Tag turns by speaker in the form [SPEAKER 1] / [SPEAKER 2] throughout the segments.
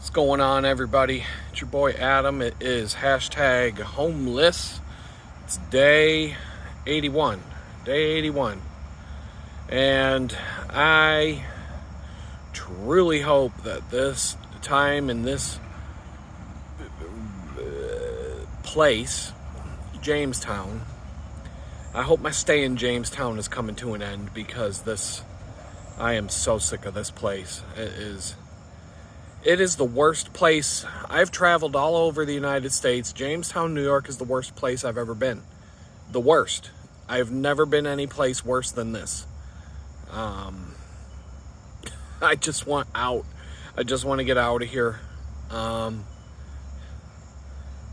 [SPEAKER 1] What's going on, everybody? It's your boy Adam. It is hashtag homeless. It's day 81. Day 81. And I truly hope that this time in this place, Jamestown, I hope my stay in Jamestown is coming to an end, because I am so sick of this place. It is the worst place. I've traveled all over the United States. Jamestown, New York is the worst place I've ever been. The worst. I've never been any place worse than this. I just want out. I just want to get out of here. The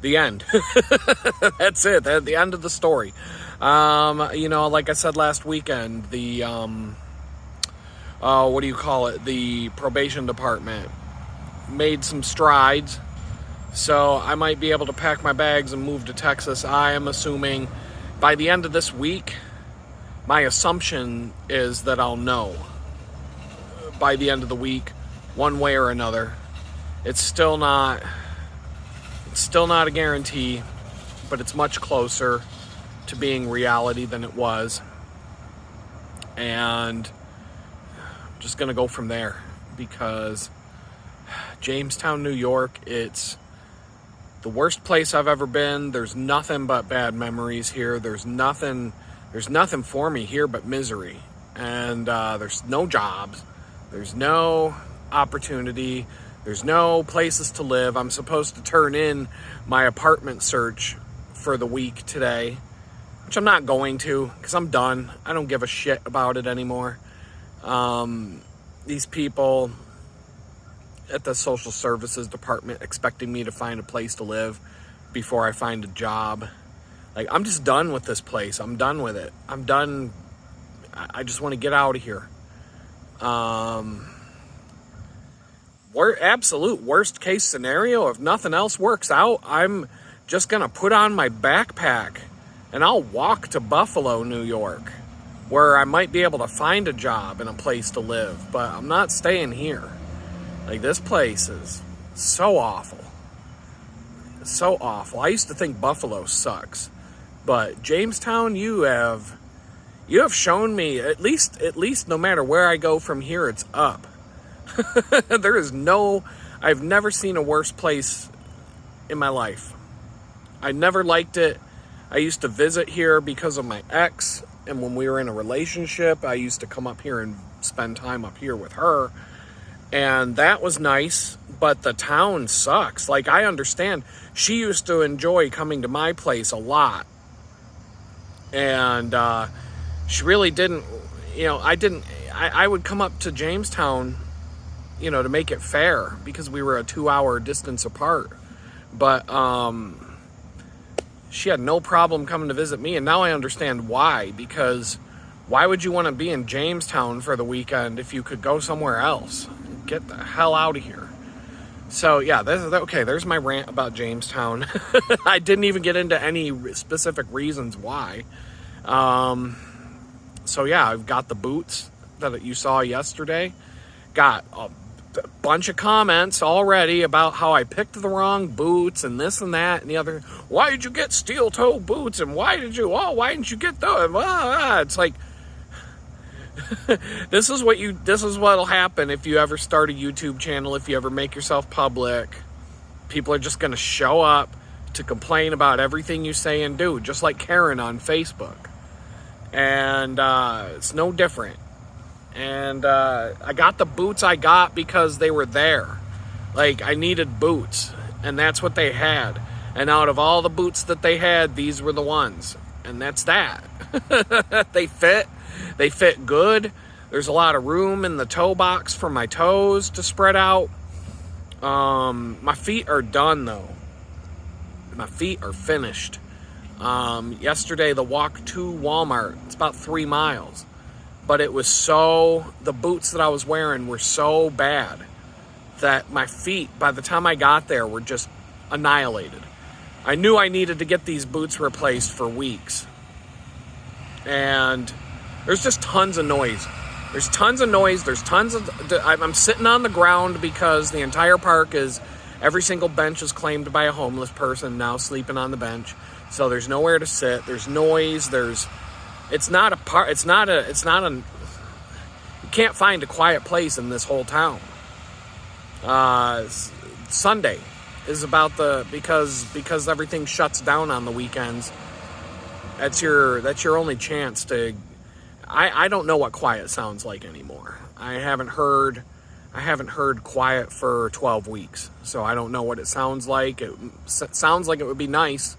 [SPEAKER 1] end. That's it. That's the end of the story. Like I said last weekend, the the probation department made some strides, so I might be able to pack my bags and move to Texas. I am assuming by the end of this week. My assumption is that I'll know by the end of the week, one way or another. It's still not a guarantee, but it's much closer to being reality than it was. And I'm just gonna go from there, because Jamestown, New York, it's the worst place I've ever been. There's nothing but bad memories here. There's nothing for me here but misery. And there's no jobs. There's no opportunity. There's no places to live. I'm supposed to turn in my apartment search for the week today, which I'm not going to, because I'm done. I don't give a shit about it anymore. These people at the social services department expecting me to find a place to live before I find a job. Like, I'm just done with this place. I'm done with it. I'm done. I just want to get out of here. Absolute worst case scenario, if nothing else works out, I'm just going to put on my backpack and I'll walk to Buffalo, New York, where I might be able to find a job and a place to live. But I'm not staying here. Like, this place is so awful. So awful. I used to think Buffalo sucks, but Jamestown, you have shown me, at least no matter where I go from here, it's up. I've never seen a worse place in my life. I never liked it. I used to visit here because of my ex, and when we were in a relationship, I used to come up here and spend time up here with her. And that was nice, but the town sucks. Like, I understand. She used to enjoy coming to my place a lot. And she really didn't, I would come up to Jamestown, to make it fair, because we were a 2-hour distance apart. But she had no problem coming to visit me, and now I understand why. Because why would you want to be in Jamestown for the weekend if you could go somewhere else? Get the hell out of here. So yeah, there's my rant about Jamestown. I didn't even get into any specific reasons why. So yeah, I've got the boots that you saw yesterday. Got a bunch of comments already about how I picked the wrong boots and this and that and the other. Why did you get steel toe boots? And why didn't you get those? It's like, this is what'll happen if you ever start a YouTube channel, if you ever make yourself public. People are just going to show up to complain about everything you say and do, just like Karen on Facebook. And it's no different. And I got the boots I got because they were there. Like, I needed boots, and that's what they had. And out of all the boots that they had, these were the ones. And that's that. They fit good. There's a lot of room in the toe box for my toes to spread out. My feet are done, though. My feet are finished. Yesterday, the walk to Walmart, it's about 3 miles. But the boots that I was wearing were so bad that my feet, by the time I got there, were just annihilated. I knew I needed to get these boots replaced for weeks. And there's just tons of noise. There's tons of noise. There's tons of... I'm sitting on the ground because the entire park is... Every single bench is claimed by a homeless person now sleeping on the bench. So there's nowhere to sit. There's noise. It's not a park. It's not you can't find a quiet place in this whole town. Sunday is about because everything shuts down on the weekends. That's your only chance to... I don't know what quiet sounds like anymore. I haven't heard quiet for 12 weeks, so I don't know what it sounds like. It sounds like it would be nice,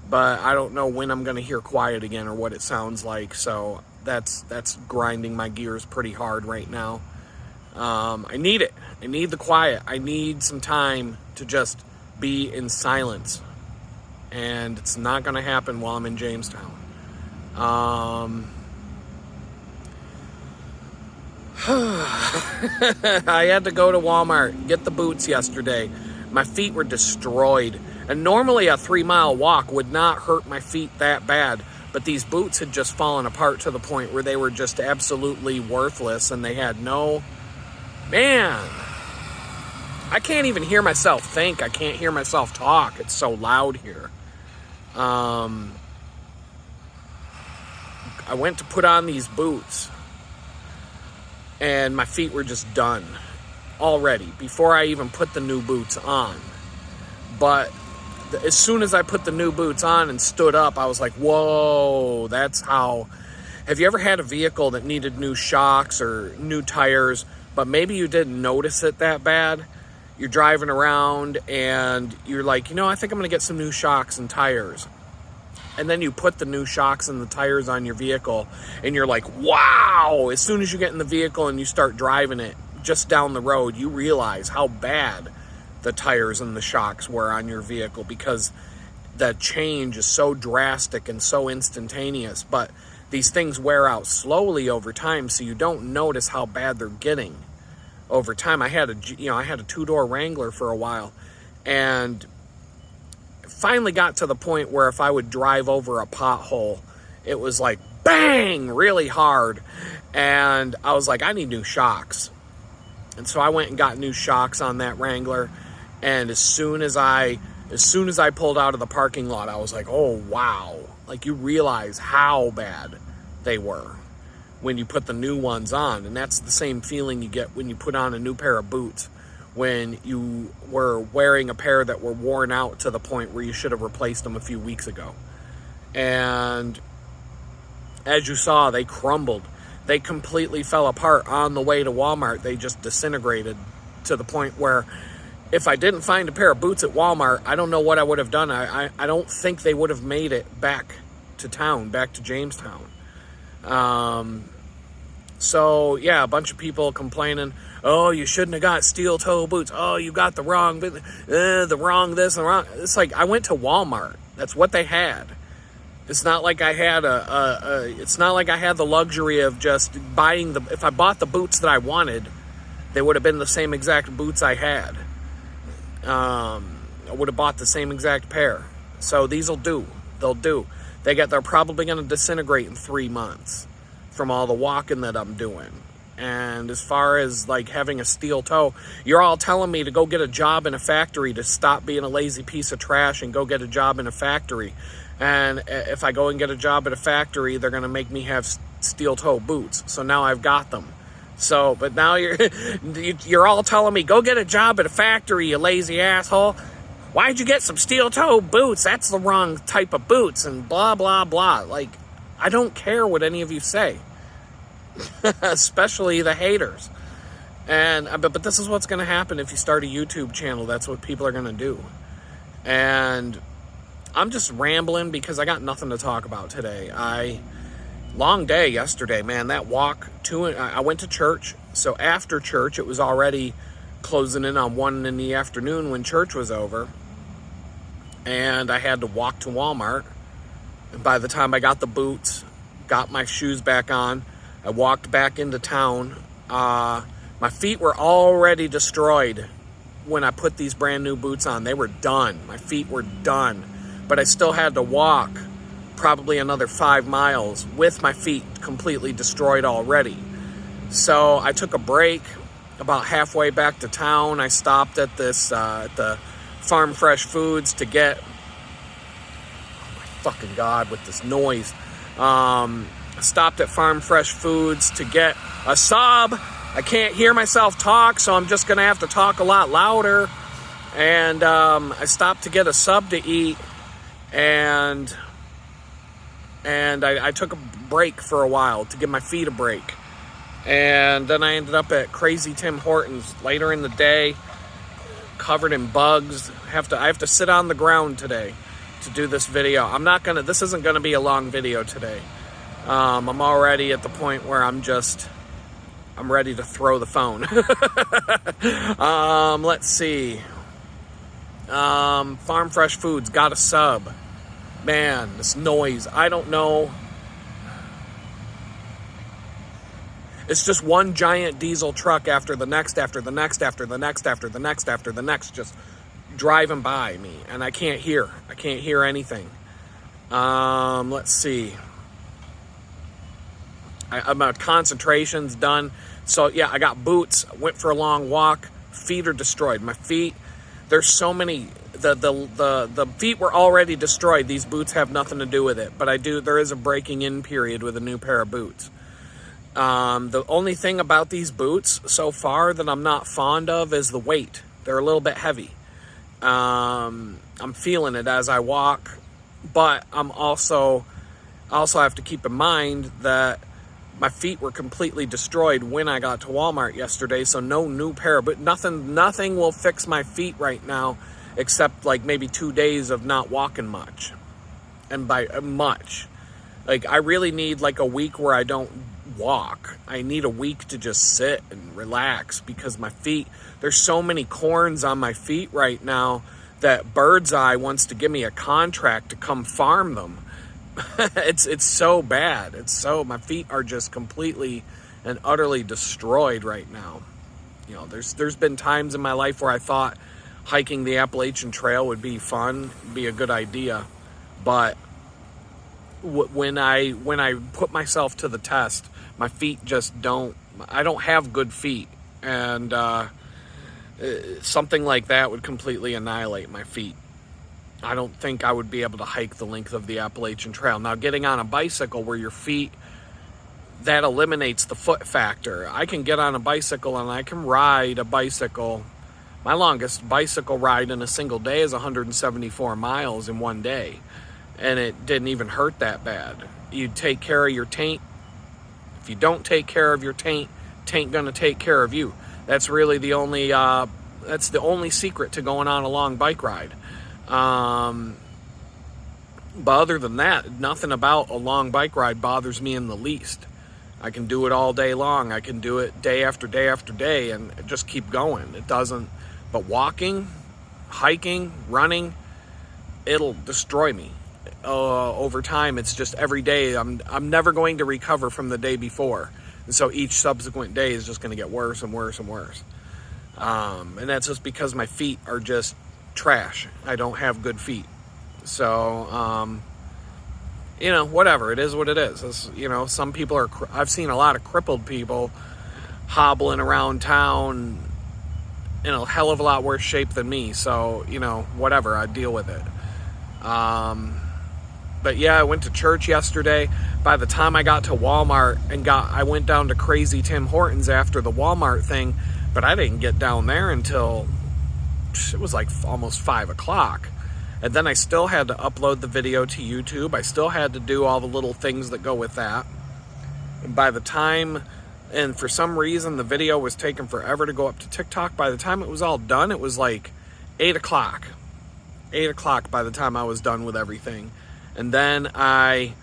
[SPEAKER 1] but I don't know when I'm going to hear quiet again or what it sounds like. So that's grinding my gears pretty hard right now. I need it. I need the quiet. I need some time to just be in silence, and it's not going to happen while I'm in Jamestown. I had to go to Walmart, get the boots yesterday. My feet were destroyed. And normally a 3-mile walk would not hurt my feet that bad. But these boots had just fallen apart to the point where they were just absolutely worthless. And they had no... Man, I can't even hear myself think. I can't hear myself talk. It's so loud here. I went to put on these boots, and my feet were just done already before I even put the new boots on. But as soon as I put the new boots on and stood up, I was like, whoa, that's how... Have you ever had a vehicle that needed new shocks or new tires, but maybe you didn't notice it that bad? You're driving around and you're like, I think I'm going to get some new shocks and tires. And then you put the new shocks and the tires on your vehicle, and you're like, wow! As soon as you get in the vehicle and you start driving it just down the road, you realize how bad the tires and the shocks were on your vehicle, because the change is so drastic and so instantaneous. But these things wear out slowly over time, so you don't notice how bad they're getting over time. I had a 2-door Wrangler for a while, and finally got to the point where if I would drive over a pothole, it was like bang really hard, and I was like, I need new shocks. And so I went and got new shocks on that Wrangler, and as soon as I pulled out of the parking lot, I was like, oh wow. Like, you realize how bad they were when you put the new ones on. And that's the same feeling you get when you put on a new pair of boots, when you were wearing a pair that were worn out to the point where you should have replaced them a few weeks ago. And as you saw, they crumbled. They completely fell apart on the way to Walmart. They just disintegrated to the point where if I didn't find a pair of boots at Walmart, I don't know what I would have done. I don't think they would have made it back to town, back to Jamestown. So yeah, a bunch of people complaining, oh, you shouldn't have got steel toe boots. Oh, you got the wrong this and the wrong. It's like, I went to Walmart. That's what they had. It's not like I had it's not like I had the luxury of just buying if I bought the boots that I wanted, they would have been the same exact boots I had. I would have bought the same exact pair. So these will do. They'll do. They're probably going to disintegrate in 3 months from all the walking that I'm doing. And as far as like having a steel toe, you're all telling me to go get a job in a factory, to stop being a lazy piece of trash and go get a job in a factory. And if I go and get a job at a factory, they're going to make me have steel toe boots. So now I've got them. So, but now you're all telling me, go get a job at a factory, you lazy asshole. Why'd you get some steel toe boots? That's the wrong type of boots, and blah, blah, blah. Like, I don't care what any of you say. Especially the haters. But this is what's going to happen if you start a YouTube channel. That's what people are going to do. And I'm just rambling because I got nothing to talk about today. Long day yesterday, man. That walk I went to church. So after church, it was already closing in on 1 in the afternoon when church was over. And I had to walk to Walmart. And by the time I got the boots, got my shoes back on, I walked back into town. My feet were already destroyed when I put these brand new boots on. They were done. My feet were done. But I still had to walk probably another 5 miles with my feet completely destroyed already. So I took a break about halfway back to town. I stopped at this, at the Farm Fresh Foods to get, oh my fucking God, with this noise. I stopped at Farm Fresh Foods to get a sub. I can't hear myself talk, so I'm just going to have to talk a lot louder. And I stopped to get a sub to eat, and I took a break for a while to give my feet a break. And then I ended up at Crazy Tim Hortons later in the day, covered in bugs. I have to sit on the ground today to do this video. This isn't gonna be a long video today. I'm already at the point where I'm ready to throw the phone. Let's see. Farm Fresh Foods got a sub. Man, this noise, I don't know. It's just one giant diesel truck after the next, after the next, after the next, after the next, after the next, just driving by me, and I can't hear anything. Let's see. My concentration's done. So yeah, I got boots, went for a long walk, feet are destroyed. My feet, there's so many, the feet were already destroyed. These boots have nothing to do with it, but there is a breaking in period with a new pair of boots. The only thing about these boots so far that I'm not fond of is the weight. They're a little bit heavy. I'm feeling it as I walk, but I also have to keep in mind that my feet were completely destroyed when I got to Walmart yesterday, so no new pair of boots. Nothing will fix my feet right now except like maybe 2 days of not walking much. And by much, like I really need like a week where I don't walk. I need a week to just sit and relax because my feet, there's so many corns on my feet right now that Birdseye wants to give me a contract to come farm them. It's so bad. My feet are just completely and utterly destroyed right now. You know, there's been times in my life where I thought hiking the Appalachian Trail would be fun, be a good idea, but when I put myself to the test, my feet just I don't have good feet, and something like that would completely annihilate my feet. I don't think I would be able to hike the length of the Appalachian Trail. Now, getting on a bicycle where your feet, that eliminates the foot factor. I can get on a bicycle and I can ride a bicycle. My longest bicycle ride in a single day is 174 miles in one day. And it didn't even hurt that bad. You take care of your taint. If you don't take care of your taint gonna take care of you. That's really the only secret to going on a long bike ride. But other than that, nothing about a long bike ride bothers me in the least. I can do it all day long. I can do it day after day after day and just keep going. It doesn't, but walking, hiking, running, it'll destroy me. Over time, it's just every day. I'm never going to recover from the day before. And so each subsequent day is just going to get worse and worse and worse. And that's just because my feet are just trash. I don't have good feet. So, whatever. It is what it is. It's, some people I've seen a lot of crippled people hobbling around town in a hell of a lot worse shape than me. So, whatever. I deal with it. But yeah, I went to church yesterday. By the time I got to Walmart I went down to Crazy Tim Hortons after the Walmart thing, but I didn't get down there until it was like almost 5 o'clock. And then I still had to upload the video to YouTube. I still had to do all the little things that go with that. And for some reason, the video was taking forever to go up to TikTok. By the time it was all done, it was like 8 o'clock. 8 o'clock by the time I was done with everything. And then I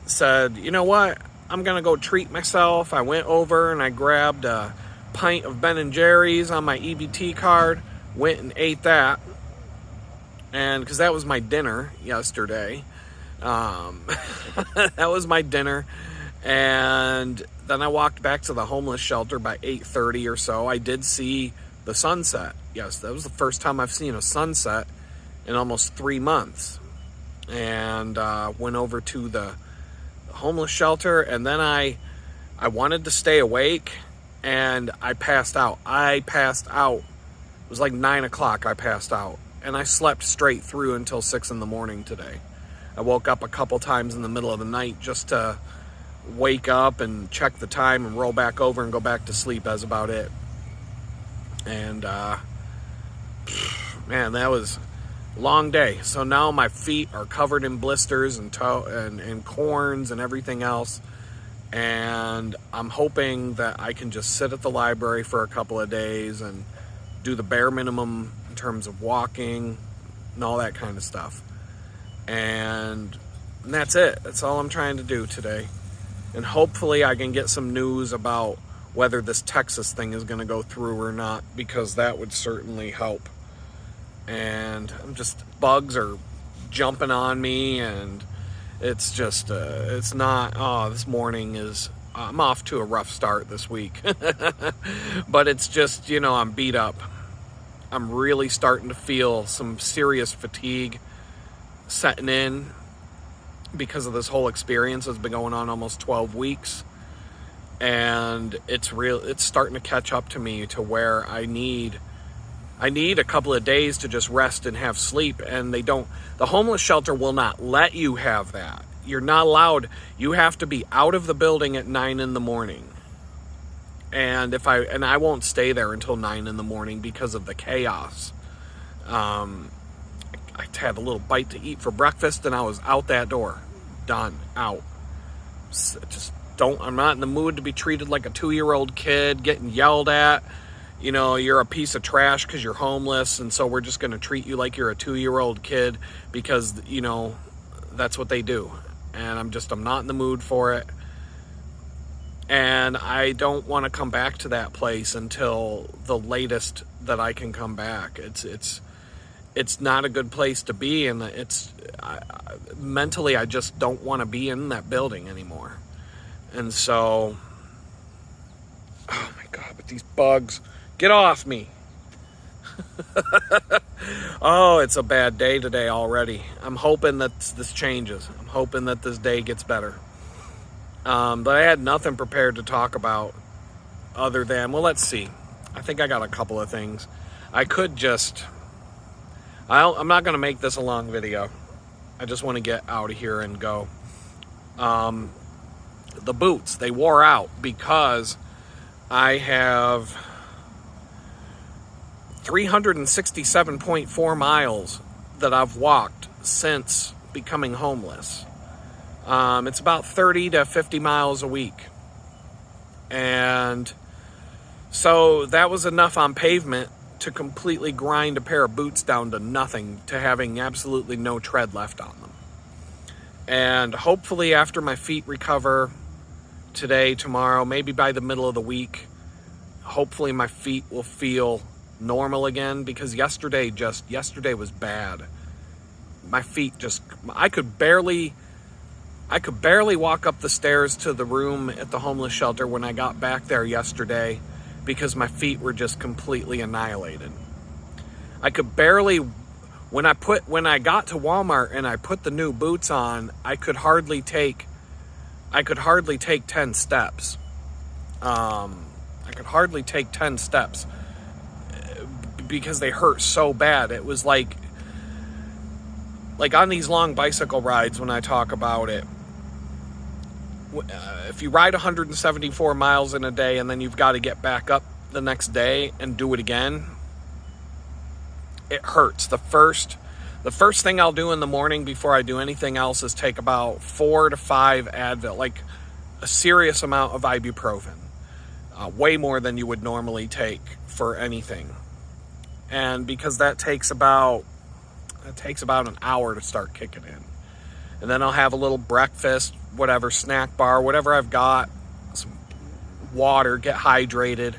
[SPEAKER 1] said, you know what? I'm going to go treat myself. I went over and I grabbed a pint of Ben & Jerry's on my EBT card. Went and ate that. And because that was my dinner yesterday. That was my dinner. And then I walked back to the homeless shelter by 8:30 or so. I did see the sunset. Yes, that was the first time I've seen a sunset in almost 3 months. And went over to the homeless shelter, and then I wanted to stay awake, and I passed out. It was like 9 o'clock I passed out. And I slept straight through until 6 in the morning today. I woke up a couple times in the middle of the night just to wake up and check the time and roll back over and go back to sleep. That's about it. And, man, that was a long day. So now my feet are covered in blisters and corns and everything else. And I'm hoping that I can just sit at the library for a couple of days and do the bare minimum in terms of walking and all that kind of stuff. And that's it. That's all I'm trying to do today. And hopefully I can get some news about whether this Texas thing is going to go through or not, because that would certainly help. And bugs are jumping on me, and it's just, it's not, this morning I'm off to a rough start this week. But it's just, I'm beat up. I'm really starting to feel some serious fatigue setting in because of this whole experience that's been going on almost 12 weeks. And it's starting to catch up to me to where I need a couple of days to just rest and have sleep. And the homeless shelter will not let you have that. You're not allowed. You have to be out of the building at 9 in the morning. And I won't stay there until 9 in the morning because of the chaos. I had a little bite to eat for breakfast and I was out that door. Done. Out. I'm not in the mood to be treated like a 2-year-old kid, getting yelled at. You're a piece of trash because you're homeless, and so we're just going to treat you like you're a 2-year-old kid because, that's what they do. And I'm not in the mood for it. And I don't want to come back to that place until the latest that I can come back. It's not a good place to be, and mentally I just don't want to be in that building anymore. And so, oh my God, but these bugs, get off me. Oh, it's a bad day today already. I'm hoping that this changes. I'm hoping that this day gets better. But I had nothing prepared to talk about other than, let's see. I think I got a couple of things. I'm not going to make this a long video. I just want to get out of here and go. The boots, they wore out because I have 367.4 miles that I've walked since becoming homeless. It's about 30 to 50 miles a week. And so that was enough on pavement to completely grind a pair of boots down to nothing, to having absolutely no tread left on them. And hopefully after my feet recover today, tomorrow, maybe by the middle of the week, hopefully my feet will feel normal again, because yesterday was bad. My feet I could barely walk up the stairs to the room at the homeless shelter when I got back there yesterday, because my feet were just completely annihilated. I could barely, when I got to Walmart and I put the new boots on, I could hardly take 10 steps. Because they hurt so bad. It was like on these long bicycle rides, when I talk about it, if you ride 174 miles in a day and then you've got to get back up the next day and do it again, it hurts. The first thing I'll do in the morning before I do anything else is take about 4 to 5 Advil, like a serious amount of ibuprofen, way more than you would normally take for anything. And because that takes about an hour to start kicking in. And then I'll have a little breakfast, whatever, snack bar, whatever I've got, some water, get hydrated,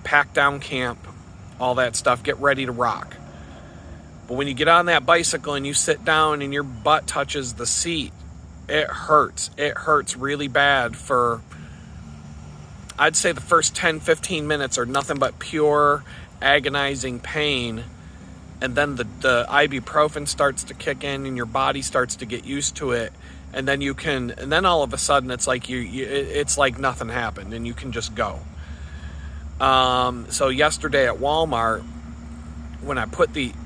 [SPEAKER 1] pack down camp, all that stuff, get ready to rock. But when you get on that bicycle and you sit down and your butt touches the seat, it hurts. It hurts really bad for, I'd say the first 10, 15 minutes are nothing but pure agonizing pain. And then the ibuprofen starts to kick in and your body starts to get used to it. And then all of a sudden it's like it's like nothing happened and you can just go. So yesterday at Walmart, when I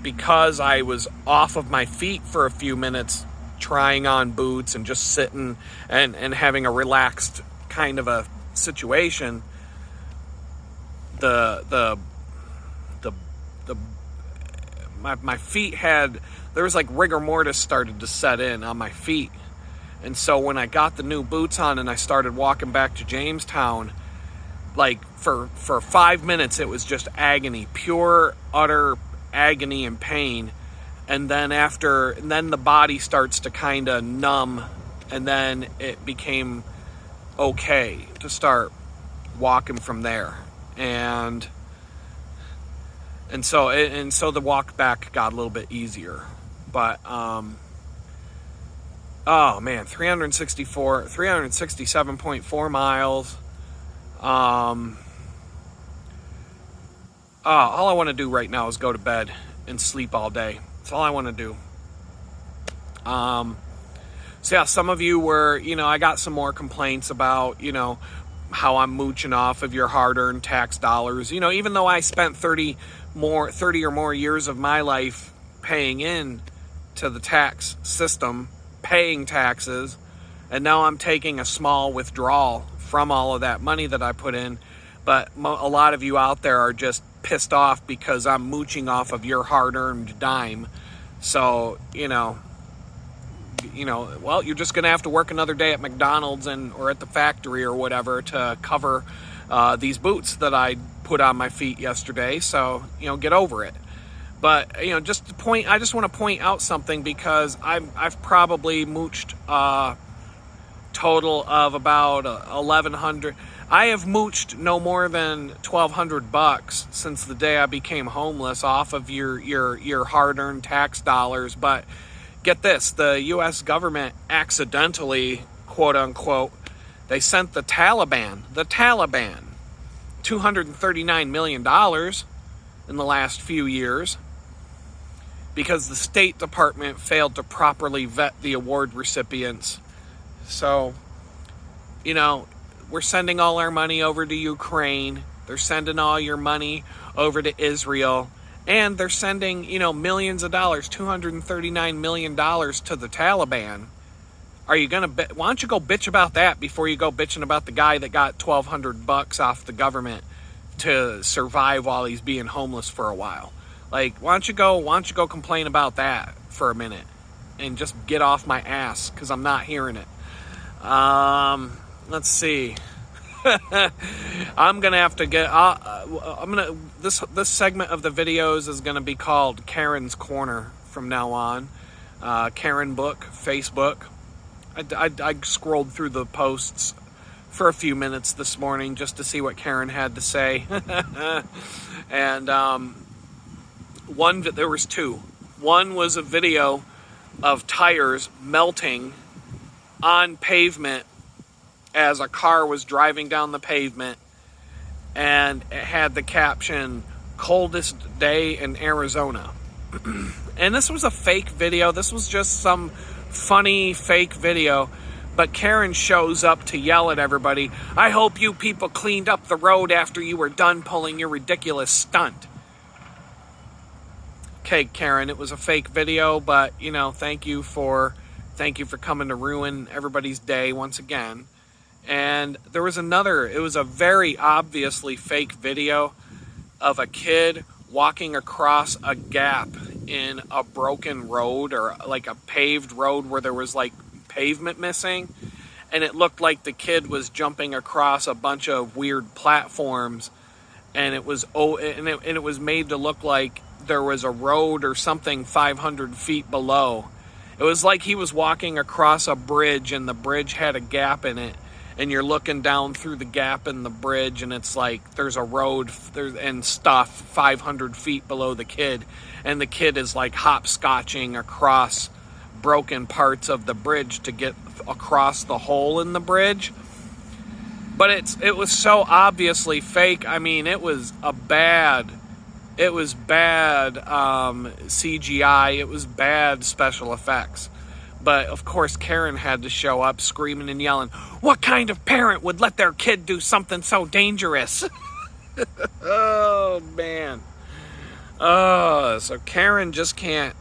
[SPEAKER 1] because I was off of my feet for a few minutes trying on boots and just sitting and having a relaxed kind of a situation, my feet there was like rigor mortis started to set in on my feet. And so when I got the new boots on and I started walking back to Jamestown, like for 5 minutes, it was just agony, pure, utter agony and pain. And then the body starts to kind of numb, and then it became okay to start walking from there. And so the walk back got a little bit easier. But oh man, 367.4 miles. All I want to do right now is go to bed and sleep all day. That's all I want to do. So yeah, some of you were, I got some more complaints about, how I'm mooching off of your hard-earned tax dollars. Even though I spent 30 or more years of my life paying in to the tax system, paying taxes, and now I'm taking a small withdrawal from all of that money that I put in. But a lot of you out there are just pissed off because I'm mooching off of your hard-earned dime. So, well, you're just going to have to work another day at McDonald's or at the factory or whatever to cover these boots that I put on my feet yesterday. So, get over it. But, I just want to point out something, because I've probably mooched total of about $1,100. I have mooched no more than $1,200 since the day I became homeless off of your hard-earned tax dollars. But get this, the U.S. government accidentally, quote unquote, they sent the Taliban $239 million in the last few years, because the State Department failed to properly vet the award recipients. So, we're sending all our money over to Ukraine. They're sending all your money over to Israel. And they're sending, millions of dollars, $239 million to the Taliban. Are you going to, why don't you go bitch about that before you go bitching about the guy that got $1,200 off the government to survive while he's being homeless for a while? Like, why don't you go complain about that for a minute and just get off my ass, because I'm not hearing it. Let's see. I'm gonna have to get. This segment of the videos is gonna be called Karen's Corner from now on. Karen Book, Facebook. I scrolled through the posts for a few minutes this morning just to see what Karen had to say, and there was two. One was a video of tires melting on pavement as a car was driving down the pavement, and it had the caption, "Coldest day in Arizona." And this was a fake video. This was just some funny fake video. But Karen shows up to yell at everybody, "I hope you people cleaned up the road after you were done pulling your ridiculous stunt." Okay, Karen, it was a fake video, but, thank you for coming to ruin everybody's day once again. And there was it was a very obviously fake video of a kid walking across a gap in a broken road, or like a paved road where there was like pavement missing. And it looked like the kid was jumping across a bunch of weird platforms, and it was made to look like there was a road or something 500 feet below. It was like he was walking across a bridge, and the bridge had a gap in it, and you're looking down through the gap in the bridge, and it's like there's a road and stuff 500 feet below the kid, and the kid is like hopscotching across broken parts of the bridge to get across the hole in the bridge. But it was so obviously fake. I mean, it was bad CGI. It was bad special effects. But of course, Karen had to show up screaming and yelling, "What kind of parent would let their kid do something so dangerous?" Oh, man. So Karen just can't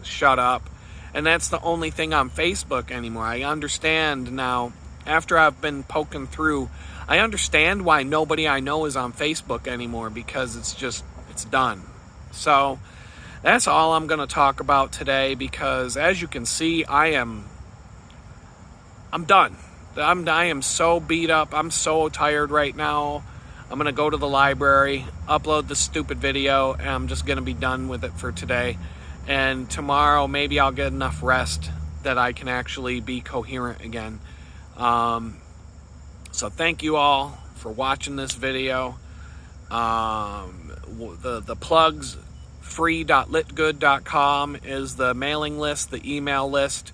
[SPEAKER 1] shut up. And that's the only thing on Facebook anymore. I understand now, after I've been poking through, I understand why nobody I know is on Facebook anymore, because it's done. So that's all I'm going to talk about today, because as you can see, I'm done. I am so beat up. I'm so tired right now. I'm going to go to the library, upload the stupid video, and I'm just going to be done with it for today. And tomorrow, maybe I'll get enough rest that I can actually be coherent again. So thank you all for watching this video. The plugs, free.litgood.com is the mailing list, the email list.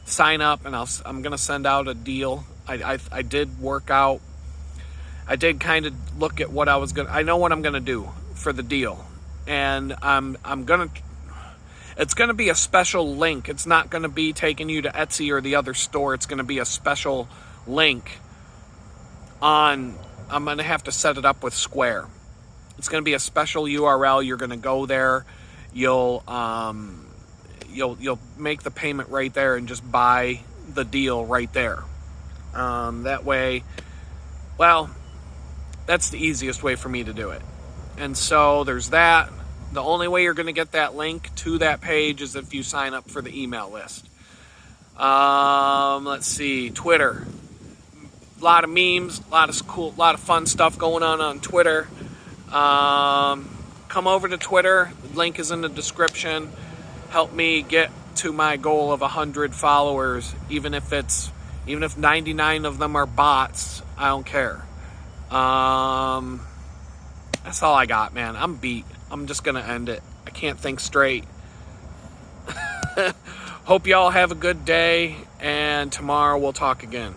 [SPEAKER 1] Sign up, and I'm going to send out a deal. I did work out. I did kind of look at what I know what I'm going to do for the deal. And it's going to be a special link. It's not going to be taking you to Etsy or the other store. It's going to be a special link I'm going to have to set it up with Square. It's going to be a special URL. You're going to go there. You'll make the payment right there and just buy the deal right there. That way, well, that's the easiest way for me to do it. And so there's that. The only way you're going to get that link to that page is if you sign up for the email list. Let's see, Twitter. A lot of memes, a lot of fun stuff going on Twitter. Come over to Twitter. The link is in the description. Help me get to my goal of 100 followers, even if 99 of them are bots. I don't care. That's all I got, man. I'm beat. I'm just gonna end it. I can't think straight. Hope y'all have a good day, and tomorrow we'll talk again.